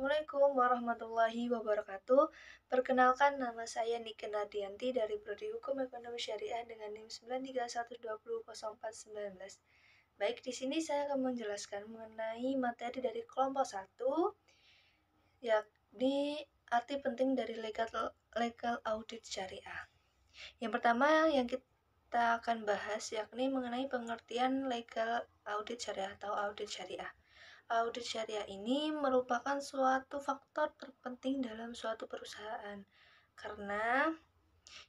Assalamualaikum warahmatullahi wabarakatuh. Perkenalkan, nama saya Nike Nardianti dari Prodi Hukum Ekonomi Syariah dengan NIM 931200419. Baik, di sini saya akan menjelaskan mengenai materi dari kelompok 1, yakni arti penting dari legal audit syariah. Yang pertama yang kita akan bahas yakni mengenai pengertian legal audit syariah atau audit syariah. Audit syariah ini merupakan suatu faktor terpenting dalam suatu perusahaan karena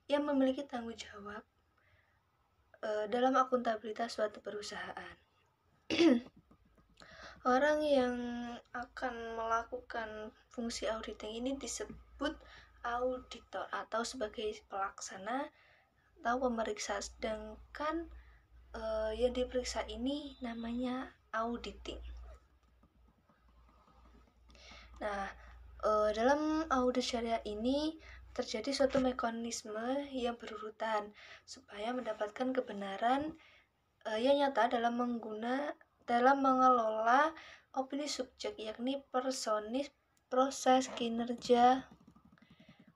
ia memiliki tanggung jawab dalam akuntabilitas suatu perusahaan. Orang yang akan melakukan fungsi auditing ini disebut auditor atau sebagai pelaksana atau pemeriksa, sedangkan yang diperiksa ini namanya auditing. Nah, dalam audit syariah ini terjadi suatu mekanisme yang berurutan supaya mendapatkan kebenaran yang nyata dalam mengelola opini subjek, yakni personis, proses, kinerja,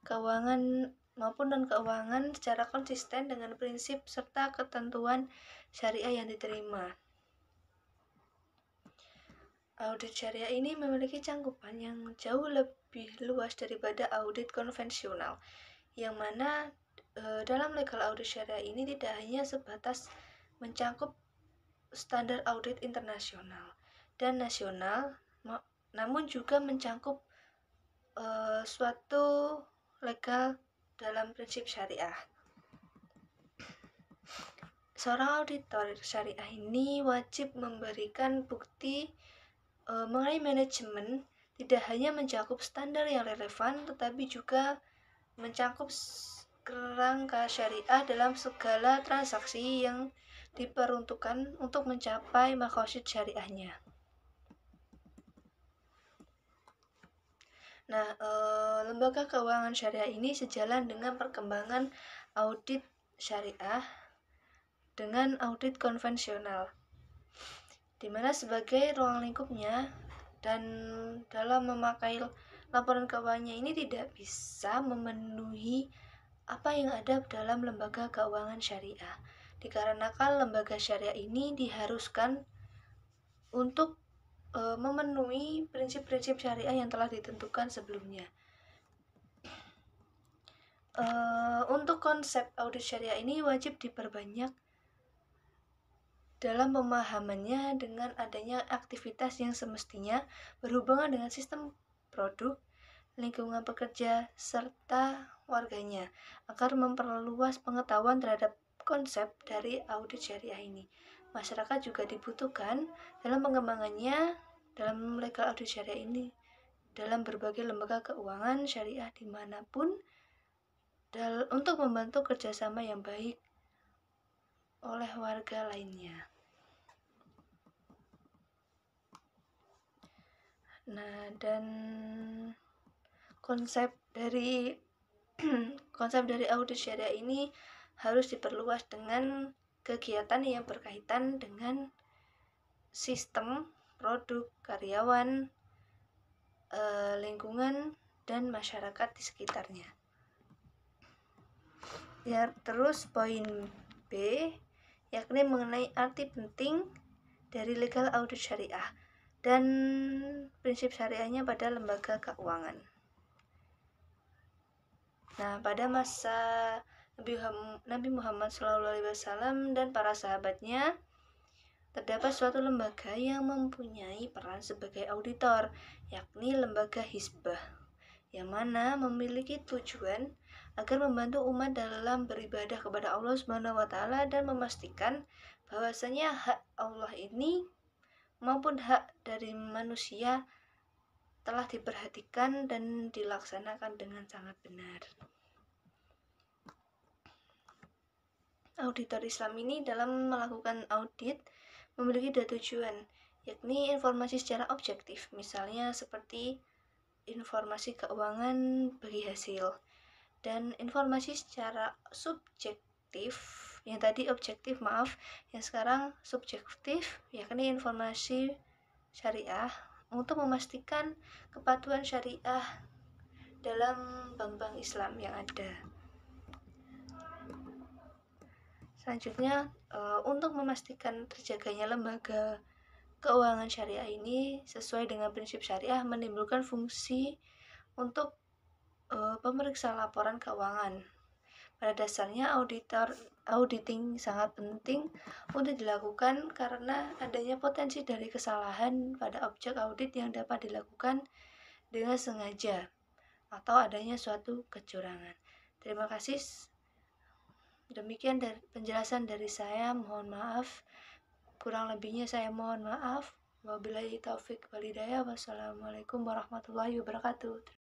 keuangan maupun non-keuangan secara konsisten dengan prinsip serta ketentuan syariah yang diterima. Audit syariah ini memiliki cangkupan yang jauh lebih luas daripada audit konvensional, yang mana dalam legal audit syariah ini tidak hanya sebatas mencakup standar audit internasional dan nasional, namun juga mencakup suatu legal dalam prinsip syariah. Seorang auditor syariah ini wajib memberikan bukti mengenai manajemen, tidak hanya mencakup standar yang relevan, tetapi juga mencakup kerangka syariah dalam segala transaksi yang diperuntukkan untuk mencapai maqasid syariahnya. Nah, lembaga keuangan syariah ini sejalan dengan perkembangan audit syariah dengan audit konvensional, di mana sebagai ruang lingkupnya dan dalam memakai laporan keuangannya ini tidak bisa memenuhi apa yang ada dalam lembaga keuangan syariah, dikarenakan lembaga syariah ini diharuskan untuk memenuhi prinsip-prinsip syariah yang telah ditentukan sebelumnya. Untuk konsep audit syariah ini wajib diperbanyak dalam pemahamannya dengan adanya aktivitas yang semestinya berhubungan dengan sistem produk, lingkungan pekerja, serta warganya, agar memperluas pengetahuan terhadap konsep dari audit syariah ini. Masyarakat juga dibutuhkan dalam pengembangannya dalam legal audit syariah ini dalam berbagai lembaga keuangan syariah dimanapun untuk membantu kerjasama yang baik oleh warga lainnya. Nah, dan konsep dari audit syariah ini harus diperluas dengan kegiatan yang berkaitan dengan sistem, produk, karyawan, lingkungan, dan masyarakat di sekitarnya. Ya, terus poin B, yakni mengenai arti penting dari legal audit syariah dan prinsip syariahnya pada lembaga keuangan. Nah, pada masa Nabi Muhammad SAW dan para sahabatnya, terdapat suatu lembaga yang mempunyai peran sebagai auditor, yakni lembaga Hizbah, yang mana memiliki tujuan agar membantu umat dalam beribadah kepada Allah SWT dan memastikan bahwasanya hak Allah ini maupun hak dari manusia telah diperhatikan dan dilaksanakan dengan sangat benar. Auditor Islam ini dalam melakukan audit memiliki dua tujuan, yakni informasi secara objektif, misalnya seperti informasi keuangan bagi hasil, dan informasi secara subjektif, yang tadi objektif yang sekarang subjektif, yakni informasi syariah untuk memastikan kepatuhan syariah dalam bank-bank Islam yang ada. Selanjutnya, untuk memastikan terjaganya lembaga keuangan syariah ini sesuai dengan prinsip syariah menimbulkan fungsi untuk pemeriksa laporan keuangan. Pada dasarnya auditing sangat penting untuk dilakukan karena adanya potensi dari kesalahan pada objek audit yang dapat dilakukan dengan sengaja atau adanya suatu kecurangan. Terima kasih. Demikian penjelasan dari saya. Mohon maaf. Kurang lebihnya saya mohon maaf. Wabillahi taufik wal hidayah. Wassalamualaikum warahmatullahi wabarakatuh.